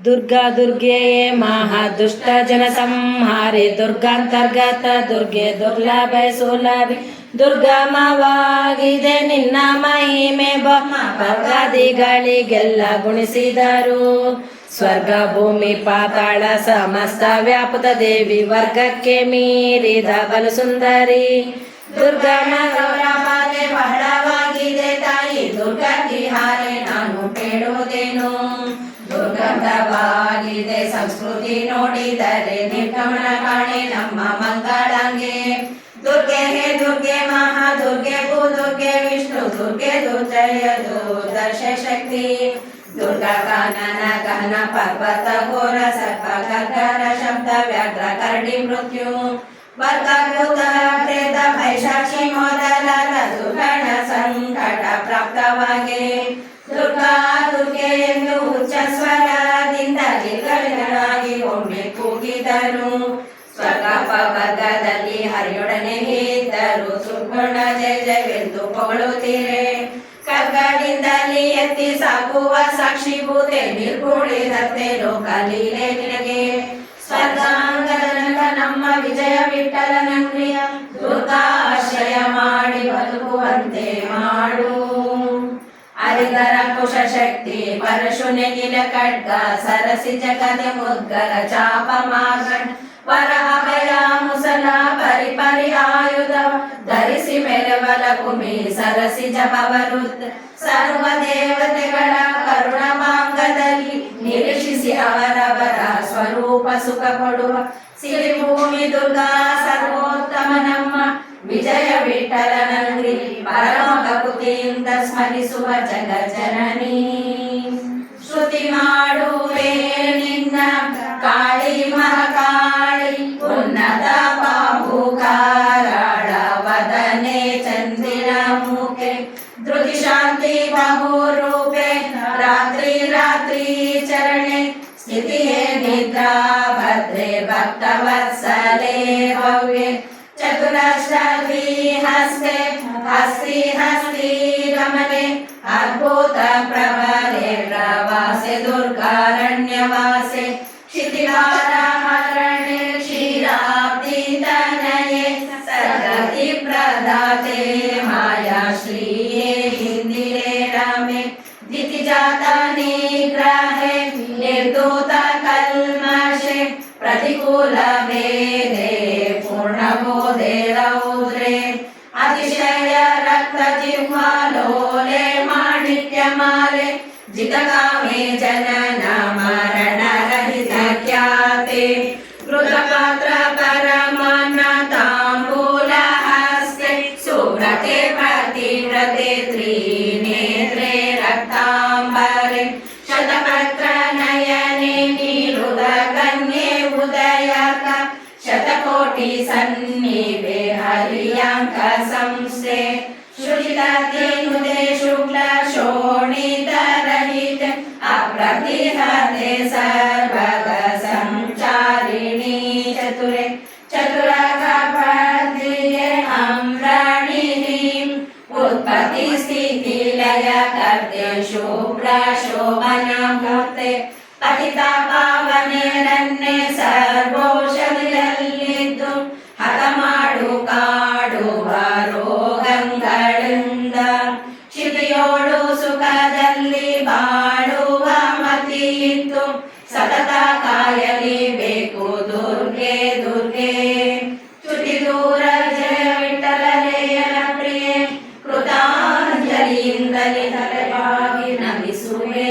दुर्गा दुर्गेये महादुष्ट जन संहारे दुर्गांतर्गत दुर्गे दुर्लಭೆ ಸುಲಭೆ ದುರ್ಗಮವಾಗಿದೆ ನಿನ್ನ ಮಹಿಮೆ ಭಕ್ತಾದಿಗಳಿಗೆಲ್ಲ ಗುಣಿಸಿದರು. ಸ್ವರ್ಗ ಭೂಮಿ ಪಾತಾಳ ಸಮಸ್ತ ವ್ಯಾಪುತ ದೇವಿ ವರ್ಗಕ್ಕೆ ಮೀರಿದ ಬಲು ಸುಂದರಿ ದುರ್ಗಮ ಗೌರವತೆ ಬಹಳವಾಗಿದೆ ತಾಯಿ ದುರ್ಗಕ್ಕೆ ಹಾರೆ ನಾನು ಬೇಡುವುದೇನು. ದುರ್ಗಂಧವಾಗಿದೆ ಸಂಸ್ಕೃತಿ ನೋಡಿದರೆ ನಿರ್ಗಮನ ಕಾಣೆ ನಮ್ಮ ಮಂಗಳಂಗೆ. ದುರ್ಗೆ ಹೇ ದುರ್ಗೆ ಮಹಾದುರ್ಗೆ ಭೂದುರ್ಗೆ ವಿಷ್ಣು ದುರ್ಗೆ ದುರ್ಜಯ ದುರ್ದರ್ಶ ಶಕ್ತಿ. ದುರ್ಗಾ ಕಾನನ ಗಹನ ಪರ್ವತ ಘೋರ ಸರ್ಪ ಗರ್ಗರ ಶಬ್ದ ವ್ಯಾಘ್ರ ಕರಡಿ ಮೃತ್ಯು ವರ್ಗಭೂತ ಪ್ರೇತ ಪೈಶಾಚಿ ಮೊದಲಾದ ದುರ್ಗಣ ಸಂಕಟ ಪ್ರಾಪ್ತವಾಗಿ ದುರ್ಗಾ ದುರ್ಗೆ ಎಂದು ಉಚ್ಚ ಸ್ವರದಿಂದ ಗಿರಿಗಳಾಗಿ ಒಮ್ಮೆ ಕೂಗಿದರು. ಸ್ವರ್ಗ ವರ್ಗದಲ್ಲಿ ಹರಿಯೊಡನೆ ಇದ್ದರು ಸುಗುಣ ಜಯ ಜಯವೆಂದು ಪೊಗಳುತ್ತೀರೆ. ಕಗ್ಗಡಿಂದಲಿ ಎತ್ತಿ ಸಾಕುವ ಸಾಕ್ಷಿಭೂತೆ ನಿರ್ಗುಣಿದಂತೆ ಲೋಕ ಲೀಲೆ ನಿನಗೆ. ಸ್ವರ್ಗಾಂಗದ ನಮ್ಮ ವಿಜಯ ವಿಠಲನಂಗ್ರಿಯ ದುರ್ಗಾಶ್ರಯ ಮಾಡಿ ಬದುಕುವಂತೆ ಮಾಡು. ಹರಿಧರ ಕುಶ ಶಕ್ತಿ ಪರಶು ನೆಗಿಲ ಖಡ್ಗ ಸರಸಿ ಜಗದೆ ಮುದ್ಗರ ಚಾಪ ಮಾರ್ಗಣ ವರ ಅಭಯ ಮುಸಲ ಪರಿಪರಿ ಆಯುಧ ಧರಿಸಿ ಮೆರವಲ ಭೂಮಿ ಸರಸಿ ಜಪವರುದ್ಧ ಸರ್ವ ದೇವತೆಗಳ ಕರುಣ ಮಾಂಗದಲ್ಲಿ ನಿರೀಕ್ಷಿಸಿ ಅವರವರ ಸ್ವರೂಪ ಸುಖ ಕೊಡುವ ಸಿರಿಭೂಮಿ ದುರ್ಗಾ ಸರ್ವೋತ್ತಮ ನಮ್ಮ ವಿಜಯ ವಿಠಲನಂಗ್ರಿ ಪರಮ ಭಕ್ತಿಯಿಂದ ಸ್ಮರಿಸುವ ಜಗಜ್ಜನನಿ. ಶ್ರುತಿ ಮಾಡುವೆ ನಿನ್ನ ಕಾಳಿ ಮಹಾಕಾಳಿ ಉನ್ನತ ಬಾಹುಕಾರಾಳ ವದನೆ ಚಂದಿರ ಮುಖೆ ಧೃತಿ ಶಾಂತಿ ಬಹುರೂಪೆ ರಾತ್ರಿ ರಾತ್ರಿ ಚರಣೆ ಸ್ಥಿತಿಯೇ ನಿದ್ರಾ ಭದ್ರೆ ಭಕ್ತವತ್ಸಲೆ ಭವ್ಯೆ ಚತುರಶ್ರೀ ಹಸ್ತೆ ಹಸ್ತಿ ಹಸ್ತಿ ರಮನೆ ಅದ್ಭುತ ಪ್ರಭರೆ ಪ್ರವಾಸೆ ದುರ್ಗಾರಣ್ಯವಾಸೆ ಕ್ಷಿತಿವಾರ ಹರಣೆ ಕ್ಷೀರಾಬ್ಧಿ ತನಯೆ ಸದ್ಗತಿ ಪ್ರದಾತೆ ಮಾಯಾ ಶ್ರೀಯೇ ಹಿಂದಿರೆ ರಮೆ ದಿತಿಜಾತ ನಿಗ್ರಹೆ ನಿರ್ದೂತ ಕಲ್ಮಷೆ ಪ್ರತಿಕೂಲ ವೇದೆ ಪೂರ್ಣಬೋಧೆ ರೌದ್ರೆ ಅತಿಶಯ ರಕ್ತ ಜಿಹ್ವಾಲೋಲೆ ಮಾಣಿಕ್ಯ ಮಾಲೆ ಜಿತಕಾಮೆ ಜನನ ಮರಣ ರಹಿತ ಖ್ಯಾತೆ ಕೃತಪಾತ್ರ ಪರಮಾನ್ನ ತಾಂಬೂಲ ಹಸ್ತೆ ಸುವ್ರತೆ ಪ್ರತಿವ್ರತೆ ತ್ರಿನೇತ್ರೆ ರಕ್ತಾಂಬರೆ ಶತಪತ್ರ ನಯನೆ ನೀರುದ ಕನ್ಯೆ ಉದಯಕ ಶತಕೋಟಿ ಸನ್ನಿವೆ ಹರಿಯಾಂಕ ಸಂಸ್ಥೆ ಶ್ರುತಿನುದೆ ಶುಕ್ಲ ಶೋಣಿತ ರಹಿತ ಅಪ್ರತಿಹತೆ ಸರ್ವಗ ಸಂಚಾರಿಣಿ ಚತುರೆ ಚತುರ ಕಪರ್ದಿಗೆ ಅಮ್ರಾಣಿನಿ ಉತ್ಪತ್ತಿ ಸ್ಥಿತಿ ಲಯ ಕರ್ತೆ ಶುಭ್ರ ಶೋಭನ ಮೂರ್ತೆ ಪತಿತ ಪಾವನೆ ರನ್ನೆ ಸರ್ವೋಷಧಿಯಲ್ಲಿದ್ದು ಹತ ಮಾಡು ಕಾಡುವ ರೋಗಗಳಿಂದ ಶಿತಿಯೋಡು ಸುಖದಲ್ಲಿ ಬಾಳುವ ಮತಿಯಿತ್ತು ಸತತ ಕಾಯಲಿ ಬೇಕು ದುರ್ಗೆ ದುರ್ಗೆ. ಚ್ಯುತಿ ದೂರ ಜಯ ವಿಠಲನೆಯನ ಪ್ರಿಯೆ ಕೃತಾಂಜಲಿಯಿಂದಲೇ ತಲೆಬಾಗಿ ನಮಿಸುವೆ.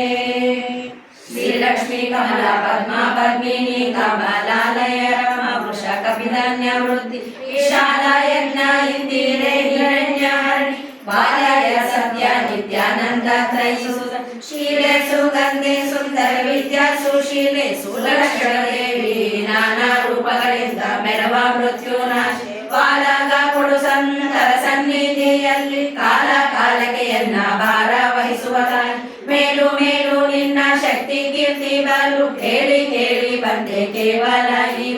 ಶ್ರೀಲಕ್ಷ್ಮೀ ಕಮಲ ಪದ್ಮ ಪದ್ಮಿನಿ ಕಮಲಾಲಯ ರಮ ವೃಷ ಕಪಿಧನ್ಯ ವೃದ್ಧಿ ವಿಶಾಲ ಯಜ್ಞ ಇಂದಿರೆ ಹಿರಣ್ಯ ಹರಣಿ ಬಾಲಯ ಸತ್ಯ ನಿತ್ಯಾನಂದ ತ್ರೈಸುತ ಶೀಲೆ ಸುಗಂಧೆ ಸುಂದರ ವಿದ್ಯಾ ಸುಶೀಲೆ ಸುಲಕ್ಷಣ ದೇವಿ ನಾನಾ ರೂಪಗಳಿಂದ ಮೆರವ ಮೃತ್ಯುನಾಶ ಬಾಲಗ ಕೊಡು ಸಂತರ ಸನ್ನಿಧಿಯಲ್ಲಿ ಕಾಲ ಕಾಲಕ್ಕೆ ಎನ್ನ ಭಾರ ವಹಿಸುವ ತಾಯಿ ಮೇಲು ಮೇಲು ನಿನ್ನ ಶಕ್ತಿ ಕೀರ್ತಿ ಬಲು ಕೇಳಿ ಕೇಳಿ ಬಂದೆ ಕೇವಲ ಈ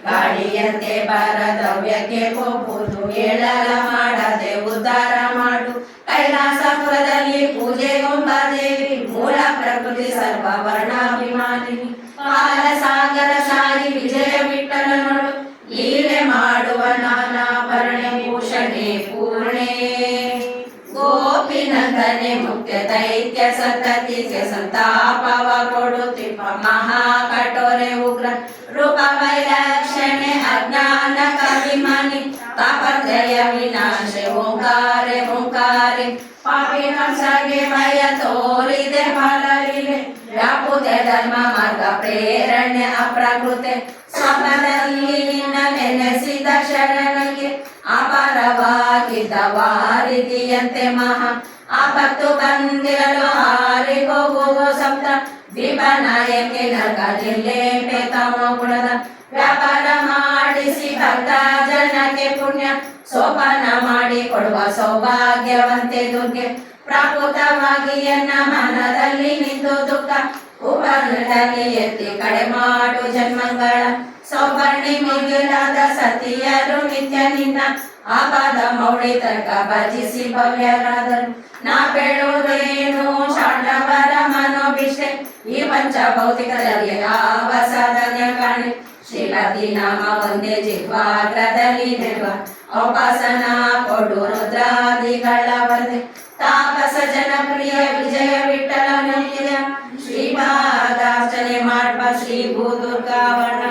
ಗಾಳಿಯಂತೆ ಭಾರತವ್ಯಕ್ಕೆ ಹೋಗುವುದು ಏಳಲ ಮಾಡದೆ ಉದ್ಧಾರ ಮಾಡು ಕೈಲಾಸಪುರದಲ್ಲಿ ಪೂಜೆಗೊಂಬ ದೇವಿ ಮೂಲ ಪ್ರಕೃತಿ ಸರ್ವ ವರ್ಣಾಭಿಮಾನಿನಿ ಪಾಲಸಾಗರ ಶಾಹಿ ವಿಜಯ ವಿಠಲನೊಳು ಲೀಲೆ ಮಾಡುವ ನಾನಾಭರಣೆ ಭೂಷಣೆ ಪೂರ್ಣೆ ಗೋಪಿನಂದನೆ ಮುಖ್ಯ ದೈತ್ಯ ಸಂತತಿಗೆ ಸಂತಾಪವ ಕೊಡುತ್ತಿಪ್ಪ ಮಹಾ ಕಠೋರೆ ಉಗ್ರ ರೂಪ ವೈಲಕ್ಷಣೆ ಅಜ್ಞಾನ ಕವಿಮನಿ ತಾಪತ್ರಯ ವಿನಾಶ ಓಂಕಾರೆ ಓಂಕಾರೆ ಪಾಪಿ ಕಂಸಗೆ ಭಯ ತೋರಿದೆ ಫಲವಿಲೆ ವ್ಯಾಪುತೆ ಧರ್ಮ ಮಾರ್ಗ ಪ್ರೇರಣೆ ಅಪ್ರಕೃತೆ ಸ್ವಪ್ನದಲ್ಲಿ ನಿನ್ನ ನೆನೆಸಿದ ಶರಣನಿಗೆ ಅಪಾರವಾಗಿದ್ದ ವಾರಿದಿಯಂತೆ ಮಹಾ ಆಪತ್ತು ಬಂದಿರಲು ಹಾರಿ ಹೋಗುವ ಸಪ್ತ ದ್ವೀಪನಾಯಕಿ ನರ್ಕ ಜಿಲ್ಲೆ ತಮ ಗುಣದ ವ್ಯಾಪಾರ ಮಾಡಿಸಿ ಭಕ್ತ ಜನಕ್ಕೆ ಪುಣ್ಯ ಸೋಪಾನ ಮಾಡಿ ಕೊಡುವ ಸೌಭಾಗ್ಯವಂತೆ ದುರ್ಗೆ ಪ್ರಾಕೃತವಾಗಿ ಎನ್ನ ಮನದಲ್ಲಿ ನಿಂತು ದುಃಖ ಉಪನಲ್ಲಿ ಎತ್ತಿ ಕಡೆ ಮಾಡು ಜನ್ಮಗಳ ಸೌಪರ್ಣಿ ಮಿಗಿಲಾದ ಸತಿಯರು ನಿತ್ಯ ನಿನ್ನ ಆಪಾದ ಮೌಳಿ ತರ್ಕ ಭಜಿಸಿ ಭವ್ಯರಾದರು ನಾ ಬೇಡುವುದೇನು ಚಾಂಡವರ ಮನೋಭಿಷ್ಟೆ ಈ ಪಂಚ ಭೌತಿಕದಲ್ಲಿ ಯಾವ ಸಾಧನೆ ಕಾಣೆ ಶ್ರೀಪತಿ ನಾಮ ಒಂದೇ ಜಿಹ್ವಾಗ್ರದಲ್ಲಿ ನೆಡುವ ಔಪಾಸನ ಕೊಡು ರುದ್ರಾದಿಗಳ ವರ್ಧೆ ತಾಪಸ ಜನಪ್ರಿಯ ವಿಜಯ ವಿಠಲ ಶ್ರೀಪಾದಾರ್ಚನೆ ಮಾಡ್ಪ ಶ್ರೀ ಭೂ ದುರ್ಗಾವಣ